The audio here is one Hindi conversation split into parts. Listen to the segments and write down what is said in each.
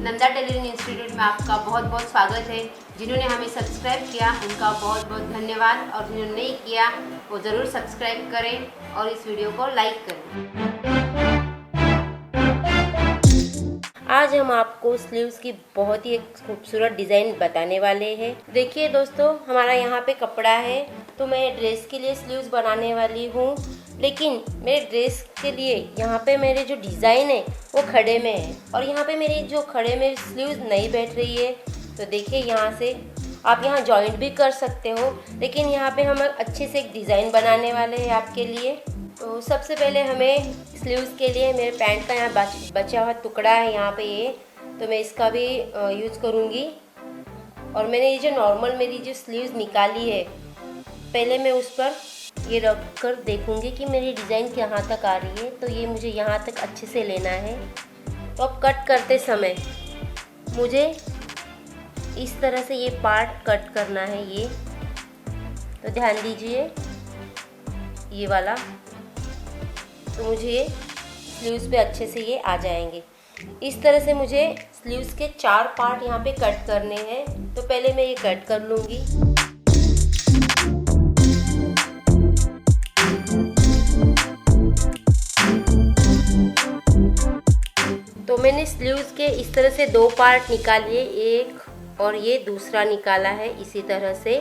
नंदा टेलरिंग इंस्टीट्यूट में आपका बहुत बहुत स्वागत है। जिन्होंने हमें सब्सक्राइब किया उनका बहुत बहुत धन्यवाद, और जिन्होंने नहीं किया वो ज़रूर सब्सक्राइब करें और इस वीडियो को लाइक करें। आज हम आपको स्लीव्स की बहुत ही एक खूबसूरत डिज़ाइन बताने वाले हैं। देखिए दोस्तों, हमारा यहाँ पे कपड़ा है, तो मैं ड्रेस के लिए स्लीव्स बनाने वाली हूँ। लेकिन मेरे ड्रेस के लिए यहाँ पे मेरे जो डिज़ाइन है वो खड़े में है, और यहाँ पे मेरी जो खड़े में स्लीव्स नहीं बैठ रही है। तो देखिए, यहाँ से आप यहाँ जॉइंट भी कर सकते हो, लेकिन यहाँ पे हम अच्छे से एक डिज़ाइन बनाने वाले हैं आपके लिए। तो सबसे पहले हमें स्लीव्स के लिए मेरे पैंट का यहाँ बचा हुआ टुकड़ा है यहाँ पे ये, तो मैं इसका भी यूज़ करूँगी। और मैंने ये जो नॉर्मल मेरी जो स्लीव्स निकाली है, पहले मैं उस पर ये रख कर देखूँगी कि मेरी डिज़ाइन कहाँ तक आ रही है। तो ये मुझे यहाँ तक अच्छे से लेना है। तो अब कट करते समय मुझे इस तरह से ये पार्ट कट करना है, ये तो ध्यान दीजिए, ये वाला। तो मुझे ये स्लीव्स पे अच्छे से ये आ जाएंगे। इस तरह से मुझे स्लीव्स के 4 पार्ट यहाँ पे कट करने हैं। तो पहले मैं ये कट कर लूँगी। तो मैंने स्लीव्स के इस तरह से 2 पार्ट निकाले, एक और ये दूसरा निकाला है। इसी तरह से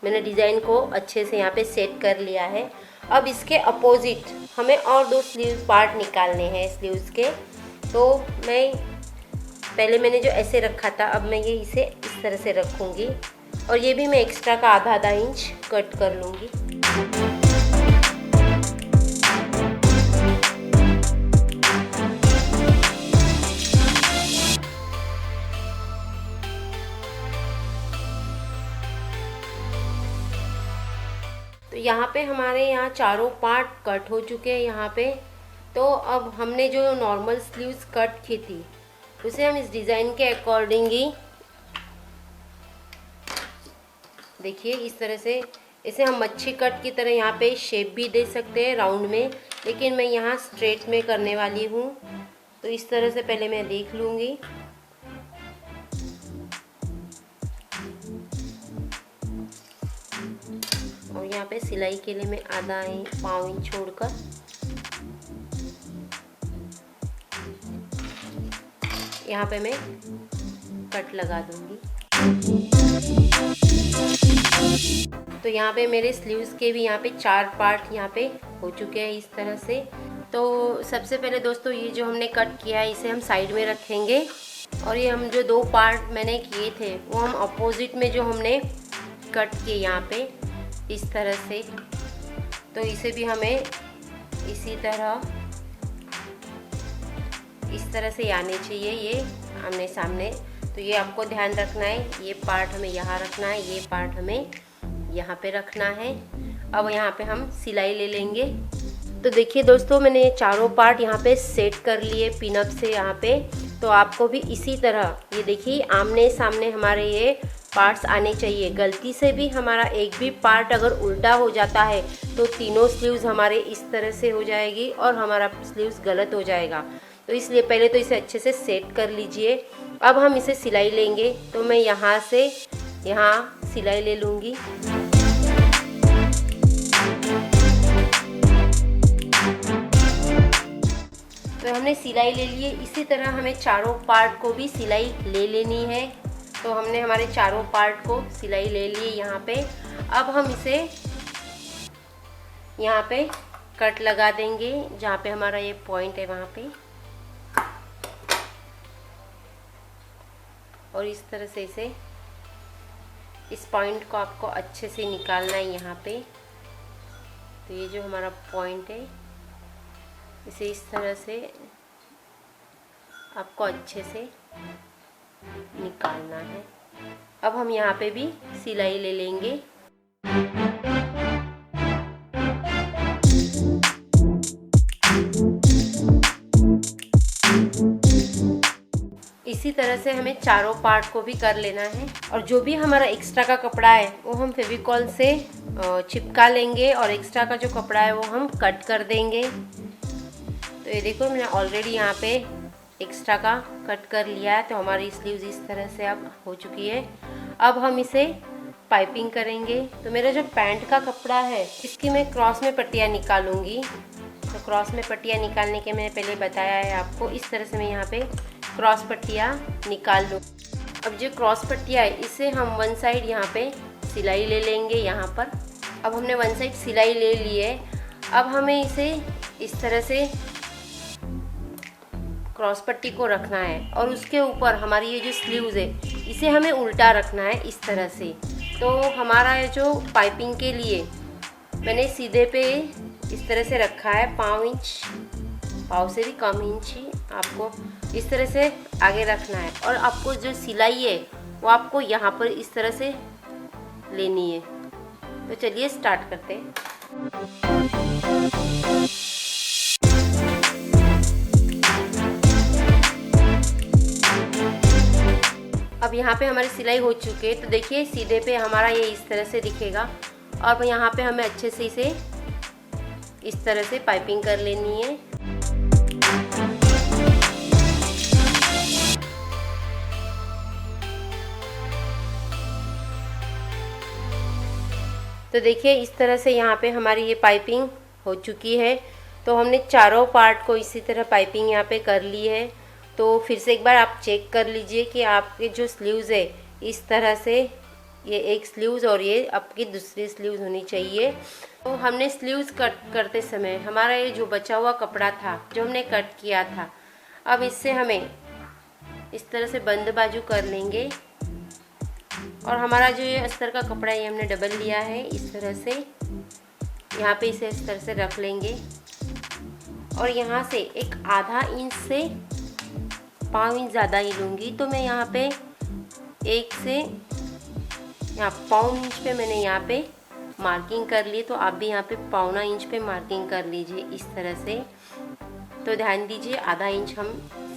मैंने डिज़ाइन को अच्छे से यहाँ पे सेट कर लिया है। अब इसके अपोजिट हमें और 2 स्लीव पार्ट निकालने हैं स्लीव्स के। तो मैंने जो ऐसे रखा था, अब मैं ये इसे इस तरह से रखूँगी, और ये भी मैं एक्स्ट्रा का आधा इंच कट कर लूँगी। तो यहाँ पे हमारे यहाँ चारों पार्ट कट हो चुके हैं यहाँ पे। तो अब हमने जो नॉर्मल स्लीव्स कट की थी उसे हम इस डिज़ाइन के अकॉर्डिंग ही, देखिए इस तरह से, इसे हम मच्छी कट की तरह यहाँ पे शेप भी दे सकते हैं राउंड में, लेकिन मैं यहाँ स्ट्रेट में करने वाली हूँ। तो इस तरह से पहले मैं देख लूँगी। और यहाँ पे सिलाई के लिए मैं आधा पाव इंच छोड़कर यहाँ पे मैं कट लगा दूंगी। तो यहाँ पे मेरे स्लीव्स के भी यहाँ पे 4 पार्ट यहाँ पे हो चुके हैं इस तरह से। तो सबसे पहले दोस्तों, ये जो हमने कट किया है इसे हम साइड में रखेंगे, और ये हम जो 2 पार्ट मैंने किए थे वो हम अपोजिट में जो हमने कट किए यहाँ पे इस तरह से, तो इसे भी हमें इसी तरह इस तरह से आने चाहिए, ये आमने सामने। तो ये आपको ध्यान रखना है, ये पार्ट हमें यहाँ रखना है, ये पार्ट हमें यहाँ पे रखना है। अब यहाँ पे हम सिलाई ले लेंगे। तो देखिए दोस्तों, मैंने चारों पार्ट यहाँ पे सेट कर लिए पिनअप से यहाँ पे। तो आपको भी इसी तरह, ये देखिए आमने सामने हमारे ये पार्ट्स आने चाहिए। गलती से भी हमारा एक भी पार्ट अगर उल्टा हो जाता है तो तीनों स्लीव्स हमारे इस तरह से हो जाएगी और हमारा स्लीव्स गलत हो जाएगा। तो इसलिए पहले तो इसे अच्छे से सेट कर लीजिए। अब हम इसे सिलाई लेंगे। तो मैं यहाँ से यहाँ सिलाई ले लूँगी। तो हमने सिलाई ले ली है। इसी तरह हमें चारों पार्ट को भी सिलाई ले लेनी है। तो हमने हमारे चारों पार्ट को सिलाई ले ली यहाँ पे। अब हम इसे यहाँ पे कट लगा देंगे, जहाँ पे हमारा ये पॉइंट है वहाँ पे, और इस तरह से इसे, इस पॉइंट को आपको अच्छे से निकालना है यहाँ पे। तो ये जो हमारा पॉइंट है इसे इस तरह से आपको अच्छे से निकालना है। अब हम यहाँ पे भी सिलाई ले लेंगे। इसी तरह से हमें चारों पार्ट को भी कर लेना है। और जो भी हमारा एक्स्ट्रा का कपड़ा है वो हम फेविकॉल से चिपका लेंगे, और एक्स्ट्रा का जो कपड़ा है वो हम कट कर देंगे। तो ये देखो, मैंने ऑलरेडी यहाँ पे एक्स्ट्रा का कट कर लिया है। तो हमारी स्लीव्स इस तरह से अब हो चुकी है। अब हम इसे पाइपिंग करेंगे। तो मेरा जो पैंट का कपड़ा है इसकी मैं क्रॉस में पट्टियाँ निकालूंगी। तो क्रॉस में पट्टियाँ निकालने के मैंने पहले बताया है आपको। इस तरह से मैं यहाँ पे क्रॉस पट्टियाँ निकाल लूँ। अब जो क्रॉस पट्टियाँ है इसे हम वन साइड यहाँ पे सिलाई ले लेंगे यहाँ पर। अब हमने वन साइड सिलाई ले ली है। अब हमें इसे इस तरह से क्रॉस पट्टी को रखना है और उसके ऊपर हमारी ये जो स्लीव्स है इसे हमें उल्टा रखना है इस तरह से। तो हमारा ये जो पाइपिंग के लिए मैंने सीधे पे इस तरह से रखा है, 5 इंच, पाव से भी कम इंच ही आपको इस तरह से आगे रखना है। और आपको जो सिलाई है वो आपको यहाँ पर इस तरह से लेनी है। तो चलिए स्टार्ट करते हैं। अब यहाँ पे हमारी सिलाई हो चुकी है। तो देखिए सीधे पे हमारा ये इस तरह से दिखेगा। और यहाँ पे हमें अच्छे से इसे इस तरह से पाइपिंग कर लेनी है। तो देखिए इस तरह से यहाँ पे हमारी ये पाइपिंग हो चुकी है। तो हमने चारों पार्ट को इसी तरह पाइपिंग यहाँ पे कर ली है। तो फिर से एक बार आप चेक कर लीजिए कि आपके जो स्लीव्स है इस तरह से ये एक स्लीव्स और ये आपकी दूसरी स्लीव्स होनी चाहिए। तो हमने स्लीव्स कट करते समय हमारा ये जो बचा हुआ कपड़ा था जो हमने कट किया था, अब इससे हमें इस तरह से बंद बाजू कर लेंगे। और हमारा जो ये अस्तर का कपड़ा है ये हमने डबल लिया है। इस तरह से यहाँ पे इसे इस तरह से रख लेंगे और यहाँ से एक आधा इंच से 5 इंच ज़्यादा ही लूँगी। तो मैं यहाँ पे 1 से यहाँ 1.25 इंच पे मैंने यहाँ पे मार्किंग कर ली। तो आप भी यहाँ पे 1.25 इंच पे मार्किंग कर लीजिए इस तरह से। तो ध्यान दीजिए आधा इंच हम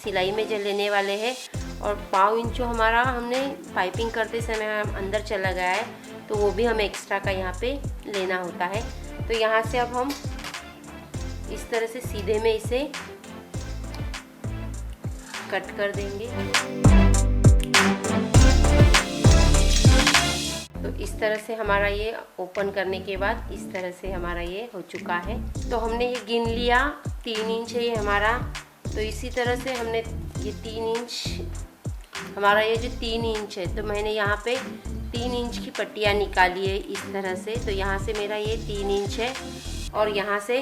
सिलाई में जो लेने वाले हैं और 1.25 इंच जो हमारा हमने पाइपिंग करते समय अंदर चला गया है तो वो भी हमें एक्स्ट्रा का यहाँ पे लेना होता है। तो यहाँ से अब हम इस तरह से सीधे में इसे कट कर देंगे। तो इस तरह से हमारा ये ओपन करने के बाद इस तरह से हमारा ये हो चुका है। तो हमने ये गिन लिया 3 इंच है ये हमारा। तो इसी तरह से हमने ये 3 इंच, हमारा ये जो 3 इंच है तो मैंने यहाँ पे 3 इंच की पट्टियाँ निकाली है इस तरह से। तो यहाँ से मेरा ये 3 इंच है और यहाँ से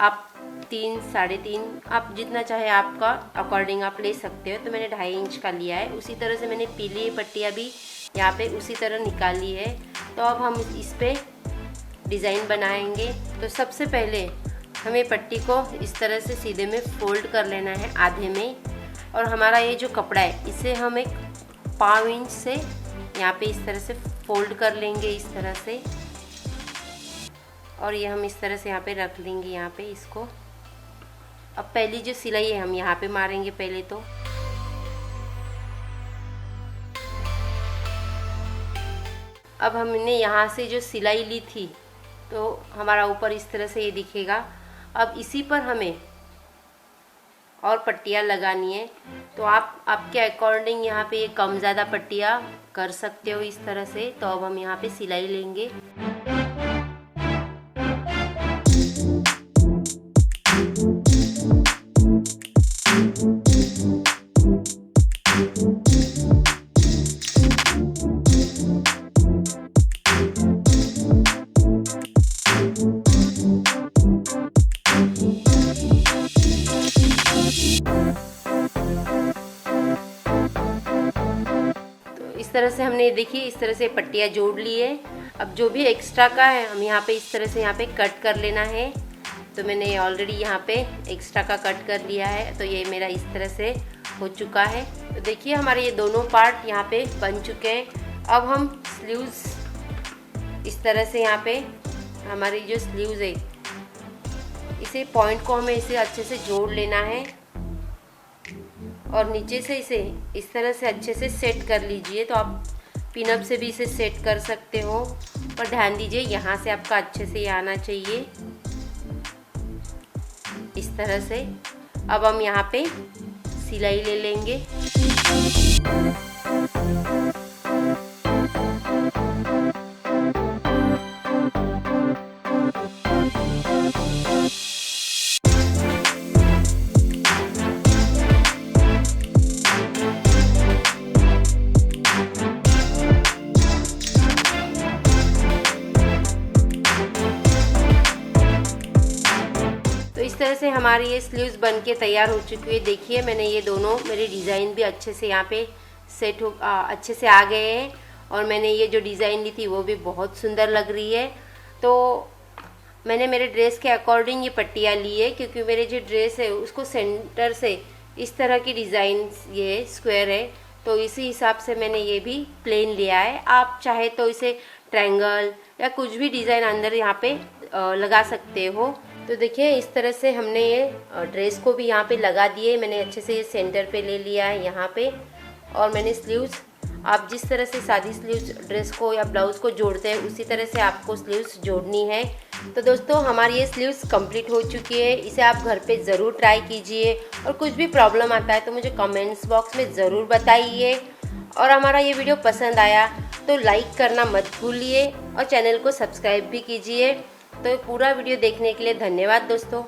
आप 3, 3.5 आप जितना चाहे आपका अकॉर्डिंग आप ले सकते हो। तो मैंने 2.5 इंच का लिया है। उसी तरह से मैंने पीली पट्टियाँ भी यहाँ पे उसी तरह निकाली है। तो अब हम इस पे डिज़ाइन बनाएंगे। तो सबसे पहले हमें पट्टी को इस तरह से सीधे में फोल्ड कर लेना है आधे में। और हमारा ये जो कपड़ा है इसे हम एक 1.25 इंच से यहाँ पे इस तरह से फोल्ड कर लेंगे इस तरह से। और ये हम इस तरह से यहाँ पे रख लेंगे यहाँ पे इसको। अब पहली जो सिलाई है हम यहाँ पे मारेंगे पहले। तो अब हमने यहाँ से जो सिलाई ली थी तो हमारा ऊपर इस तरह से ये दिखेगा। अब इसी पर हमें और पट्टियाँ लगानी है। तो आप आपके अकॉर्डिंग यहाँ पे ये कम ज़्यादा पट्टियाँ कर सकते हो इस तरह से। तो अब हम यहाँ पे सिलाई लेंगे। इस तरह से हमने देखिए इस तरह से पट्टियाँ जोड़ ली है। अब जो भी एक्स्ट्रा का है हम यहाँ पे इस तरह से यहाँ पे कट कर लेना है। तो मैंने ऑलरेडी यहाँ पे एक्स्ट्रा का कट कर लिया है। तो ये मेरा इस तरह से हो चुका है। तो देखिए हमारे ये दोनों पार्ट यहाँ पे बन चुके हैं। अब हम स्लीव्स इस तरह से यहाँ पे हमारी जो स्लीव्स है इसे पॉइंट को हमें इसे अच्छे से जोड़ लेना है और नीचे से इसे इस तरह से अच्छे से सेट कर लीजिए। तो आप पिनअप से भी इसे सेट कर सकते हो, पर ध्यान दीजिए यहाँ से आपका अच्छे से ये आना चाहिए इस तरह से। अब हम यहाँ पे सिलाई ले लेंगे। तो इस तरह से हमारी ये स्लीव्स बन के तैयार हो चुकी है। देखिए मैंने ये दोनों मेरे डिज़ाइन भी अच्छे से यहाँ पे सेट हो अच्छे से आ गए हैं और मैंने ये जो डिज़ाइन ली थी वो भी बहुत सुंदर लग रही है। तो मैंने मेरे ड्रेस के अकॉर्डिंग ये पट्टियाँ ली है, क्योंकि मेरे जो ड्रेस है उसको सेंटर से इस तरह की डिज़ाइन ये स्क्वायर है, तो इसी हिसाब से मैंने ये भी प्लेन लिया है। आप चाहे तो इसे ट्रायंगल या कुछ भी डिज़ाइन अंदर यहाँ पे लगा सकते हो। तो देखिए इस तरह से हमने ये ड्रेस को भी यहाँ पे लगा दिए। मैंने अच्छे से ये सेंटर पे ले लिया है यहाँ पे, और मैंने स्लीव्स, आप जिस तरह से सादी स्लीव्स ड्रेस को या ब्लाउज़ को जोड़ते हैं उसी तरह से आपको स्लीव्स जोड़नी है। तो दोस्तों हमारी ये स्लीव्स कंप्लीट हो चुकी है। इसे आप घर पे ज़रूर ट्राई कीजिए, और कुछ भी प्रॉब्लम आता है तो मुझे कमेंट्स बॉक्स में ज़रूर बताइए। और हमारा ये वीडियो पसंद आया तो लाइक करना मत भूलिए और चैनल को सब्सक्राइब भी कीजिए। तो पूरा वीडियो देखने के लिए धन्यवाद दोस्तों।